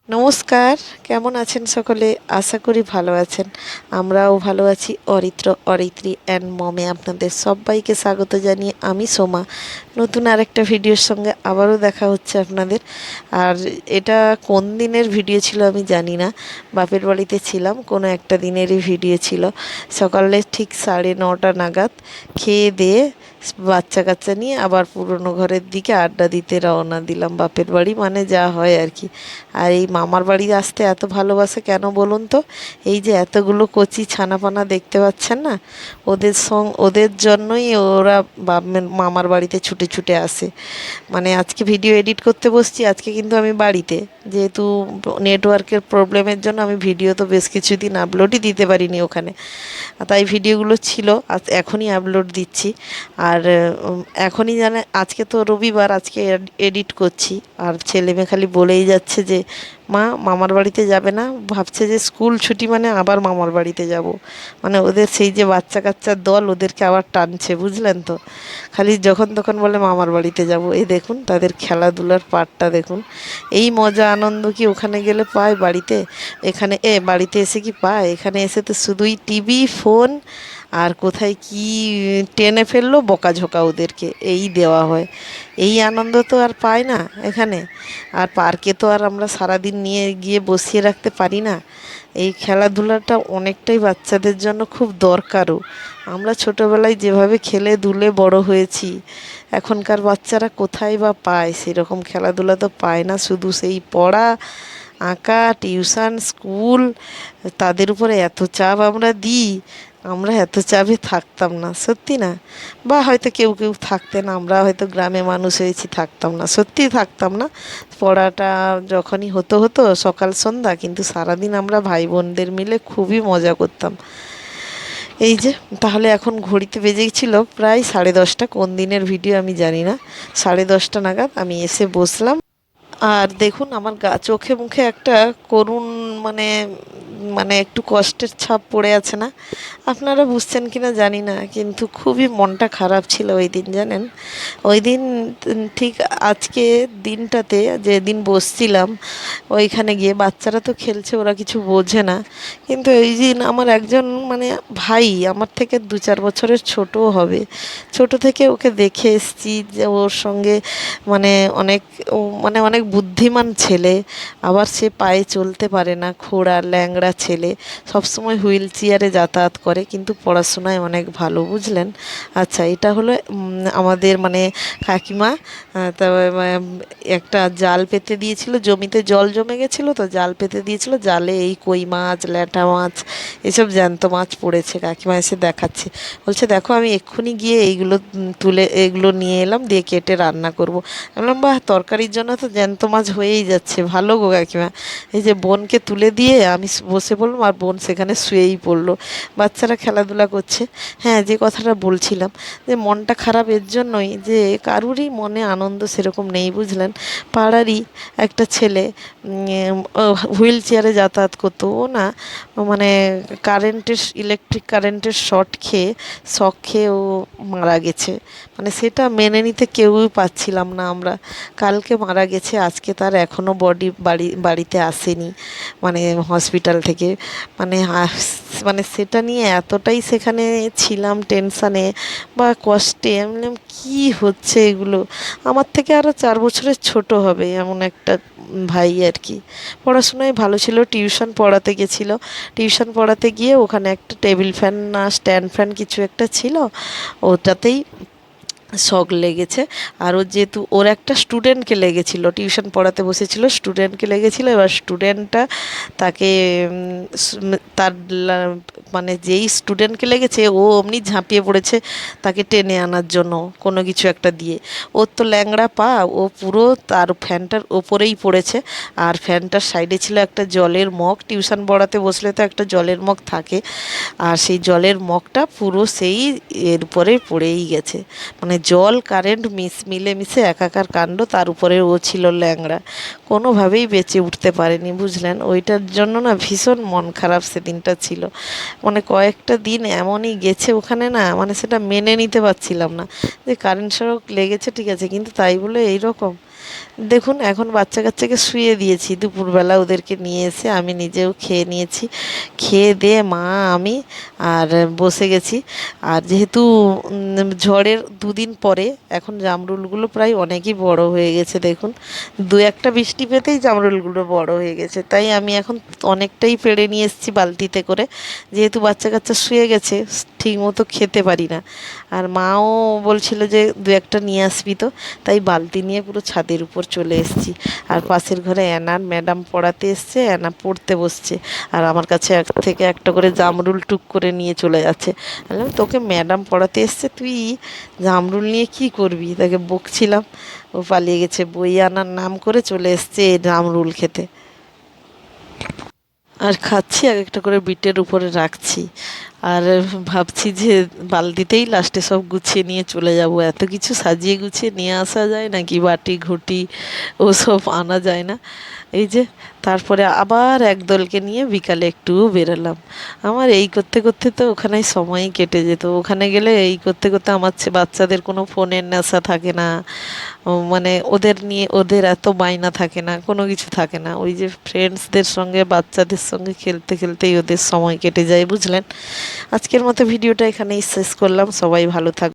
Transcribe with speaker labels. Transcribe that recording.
Speaker 1: নমস্কার। কেমন আছেন সকলে? আশা করি ভালো আছেন। আমরাও ভালো আছি। অরিত্রী অ্যান্ড মমে আপনাদের সব্বাইকে স্বাগত জানিয়ে আমি সোমা নতুন আরেকটা ভিডিওর সঙ্গে আবারও দেখা হচ্ছে আপনাদের। আর এটা কোন দিনের ভিডিও ছিল আমি জানি না। বাপের বাড়িতে ছিলাম, কোনো একটা দিনেরই ভিডিও ছিল। সকালে ঠিক 9:30 নাগাদ খেয়ে দিয়ে বাচ্চা কাচ্চা নিয়ে আবার পুরনো ঘরের দিকে আড্ডা দিতে রওনা দিলাম। বাপের বাড়ি মানে যা হয় আর কি। আর এই মামার বাড়ি আসতে এত ভালোবাসে কেন বলুন তো? এই যে এতগুলো কচি ছানাপানা দেখতে পাচ্ছেন না, ওদের জন্যই ওরা মামার বাড়িতে ছুটে ছুটে আসে। মানে আজকে ভিডিও এডিট করতে বসছি, আজকে কিন্তু আমি বাড়িতে, যেহেতু নেটওয়ার্কের প্রবলেমের জন্য আমি ভিডিও তো বেশ কিছুদিন আপলোডই দিতে পারিনি ওখানে। তাই ভিডিওগুলো ছিল, আজ এখনই আপলোড দিচ্ছি। আর এখনই জানে, আজকে তো রবিবার, আজকে এডিট করছি। আর ছেলে মেয়ে খালি বলেই যাচ্ছে যে মা মামার বাড়িতে যাবে না, ভাবছে যে স্কুল ছুটি মানে আবার মামার বাড়িতে যাব। মানে ওদের সেই যে বাচ্চা কাচ্চার দল, ওদেরকে আবার টানছে, বুঝলেন তো? খালি যখন তখন বলে মামার বাড়িতে যাব। এই দেখুন তাদের খেলাধুলার পাটটা দেখুন। এই মজা আনন্দ কি ওখানে গেলে পায় বাড়িতে? বাড়িতে এসে কি পায়? এখানে এসে তো শুধুই টিভি, ফোন, আর কোথায় কি টেনে ফেললো বকাঝকা ওদেরকে এই দেওয়া হয়। এই আনন্দ তো আর পায় না এখানে। আর পার্কে তো আর আমরা সারাদিন নিয়ে গিয়ে বসিয়ে রাখতে পারি না। এই খেলাধুলাটা অনেকটাই বাচ্চাদের জন্য খুব দরকারও। আমরা ছোটোবেলায় যেভাবে খেলে দুলে বড় হয়েছি, এখনকার বাচ্চারা কোথায় বা পায়? সেরকম খেলাধুলা তো পায় না, শুধু সেই পড়া, আঁকা, টিউশন, স্কুল। তাদের উপরে এত চাপ আমরা দিই, আমরা এত চাপে থাকতাম না, সত্যি না? বা হয়তো কেউ কেউ থাকতেন, আমরা হয়তো গ্রামে মানুষ হয়েছি, থাকতাম না, সত্যিই থাকতাম না। পড়াটা যখনই হতো হতো সকাল সন্ধ্যা, কিন্তু সারাদিন আমরা ভাই বোনদের মিলে খুবই মজা করতাম। এই যে, তাহলে এখন ঘড়িতে বেজেছিল প্রায় 10:30। কোন দিনের ভিডিও আমি জানি না। 10:30 নাগাদ আমি এসে বসলাম। আর দেখুন আমার চোখে মুখে একটা করুণ, মানে মানে একটু কষ্টের ছাপ পড়ে আছে না? আপনারা বুঝছেন কিনা জানি না, কিন্তু খুবই মনটা খারাপ ছিল ওই দিন, জানেন? ওই দিন ঠিক আজকে দিনটাতে যেদিন বসছিলাম, ওইখানে গিয়ে বাচ্চারা তো খেলছে, ওরা কিছু বোঝে না। কিন্তু এই দিন আমার একজন, মানে ভাই, আমার থেকে 2-4 বছরের ছোটও হবে, ছোট থেকে ওকে দেখে এসছি যে ওর সঙ্গে মানে অনেক, মানে অনেক বুদ্ধিমান ছেলে। আবার সে পায়ে চলতে পারে না, খোঁড়া ল্যাংড়া ছেলে, সবসময় হুইল চেয়ারে যাতায়াত করে, কিন্তু পড়াশোনায় অনেক ভালো, বুঝলেন? আচ্ছা, এটা হলো আমাদের মানে কাকিমা। তবে একটা জাল পেতে দিয়েছিল, জমিতে জল জমে গেছিলো তো জাল পেতে দিয়েছিল, জালে এই কই মাছ, ল্যাটা মাছ, এসব জ্যান্ত মাছ পড়েছে। কাকিমা এসে দেখাচ্ছে, বলছে দেখো আমি এক্ষুনি গিয়ে এইগুলো তুলে এগুলো নিয়ে এলাম, দিয়ে কেটে রান্না করব। আমি বললাম বাহ, তরকারির জন্য তো জ্যান্ত মাছ হয়েই যাচ্ছে, ভালো গো কাকিমা। এই যে বোনকে তুলে দিয়ে আমি বসে পড়লাম, আর বোন সেখানে শুয়েই পড়লো। বাচ্চারা খেলাধুলা করছে। হ্যাঁ, যে কথাটা বলছিলাম, যে মনটা খারাপ এর জন্যই যে কারুরই মনে আনন্দ সেরকম নেই, বুঝলেন? পাড়ারই একটা ছেলে হুইল চেয়ারে যাতায়াত করতো, ও না মানে ইলেকট্রিক কারেন্টের শক খেয়ে ও মারা গেছে। মানে সেটা মেনে নিতে কেউই পাচ্ছিলাম না আমরা। কালকে মারা গেছে, আজকে তার এখনও বডি বাড়িতে আসেনি, মানে হসপিটাল থেকে। মানে মানে সেটা নিয়ে এতটাই সেখানে ছিলাম টেনশানে বা কষ্টে। আমি বললাম কী হচ্ছে এগুলো? আমার থেকে আরও 4 বছরের ছোট হবে এমন একটা ভাই আর কি। পড়াশোনায় ভালো ছিল, টিউশন পড়াতে গেছিলো। টিউশন পড়াতে গিয়ে ওখানে একটা টেবিল ফ্যান না স্ট্যান্ড ফ্যান কিছু একটা ছিল, ওটাতেই শক লেগেছে। আর ও যেহেতু ওর একটা স্টুডেন্টকে লেগেছিল, টিউশন পড়াতে বসেছিল, স্টুডেন্টকে লেগেছিল। এবার স্টুডেন্টটা তাকে তার মানে যেই স্টুডেন্টকে লেগেছে ও অমনি ঝাঁপিয়ে পড়েছে তাকে টেনে আনার জন্য কোনো কিছু একটা দিয়ে। ওর তো ল্যাংড়া পা, ও পুরো তার ফ্যানটার ওপরেই পড়েছে। আর ফ্যানটার সাইডে ছিল একটা জলের মগ, টিউশন পড়াতে বসলে তো একটা জলের মগ থাকে, আর সেই জলের মগটা পুরো সেই এর উপরে পড়েই গেছে। মানে জল কারেন্ট মিলেমিশে একাকার কাণ্ড, তার উপরে ও ছিল ল্যাংড়া, কোনোভাবেই বেঁচে উঠতে পারেনি, বুঝলেন? ওইটার জন্য না ভীষণ মন খারাপ সেদিনটা ছিল। মানে কয়েকটা দিন এমনই গেছে ওখানে, না মানে সেটা মেনে নিতে পারছিলাম না যে কারেন্ট শক লেগেছে, ঠিক আছে, কিন্তু তাই বলে এই রকম। দেখুন এখন বাচ্চা কাচ্চাকে শুইয়ে দিয়েছি, দুপুরবেলা ওদেরকে নিয়ে এসে আমি নিজেও খেয়ে নিয়েছি। খেয়ে দিয়ে মা আমি আর বসে গেছি। আর যেহেতু ঝড়ের দুদিন পরে এখন জামরুলগুলো প্রায় অনেকই বড় হয়ে গেছে, দেখুন দু একটা বৃষ্টি পেতেই জামরুলগুলো বড় হয়ে গেছে। তাই আমি এখন অনেকটাই পেড়ে নিয়ে এসেছি বালতিতে করে, যেহেতু বাচ্চা কাচ্চা শুয়ে গেছে ঠিক মতো খেতে পারি না। আর মাও বলছিল যে দু একটা নিয়ে আসবি, তো তাই বালতি নিয়ে পুরো ছাদের উপর চলে এসেছি। আর পাশের ঘরে অ্যানার ম্যাডাম পড়াতে এসছে, অ্যানা পড়তে বসছে আর আমার কাছে এক থেকে একটা করে জামরুল টুক করে নিয়ে চলে যাচ্ছে। বললাম তোকে ম্যাডাম পড়াতে এসছে, তুই জামরুল নিয়ে কি করবি, তাকে বকছিলাম। ও পালিয়ে গেছে, বই আনার নাম করে চলে এসছে জামরুল খেতে। আর খাচ্ছি, এক একটা করে বিটের উপরে রাখছি। আর ভাবছি যে বালতিতেই লাস্টে সব গুছিয়ে নিয়ে চলে যাব। এত কিছু সাজিয়ে গুছিয়ে নিয়ে আসা যায় নাকি, বাটি ঘুটি ওসব আনা যায় না। এই যে তারপরে আবার একদলকে নিয়ে বিকালে একটু বেরোলাম। আমার এই করতে করতে তো ওখানেই সময়ই কেটে যেত। ওখানে গেলে এই করতে করতে আমার বাচ্চাদের কোনো ফোনের নেশা থাকে না, মানে ওদের নিয়ে ওদের এত বায়না থাকে না, কোনো কিছু থাকে না। ওই যে ফ্রেন্ডসদের সঙ্গে বাচ্চাদের সঙ্গে খেলতে খেলতেই ওদের সময় কেটে যায়, বুঝলেন। আজকের মতো ভিডিওটা এখানেই শেষ করলাম। সবাই ভালো থাকবেন।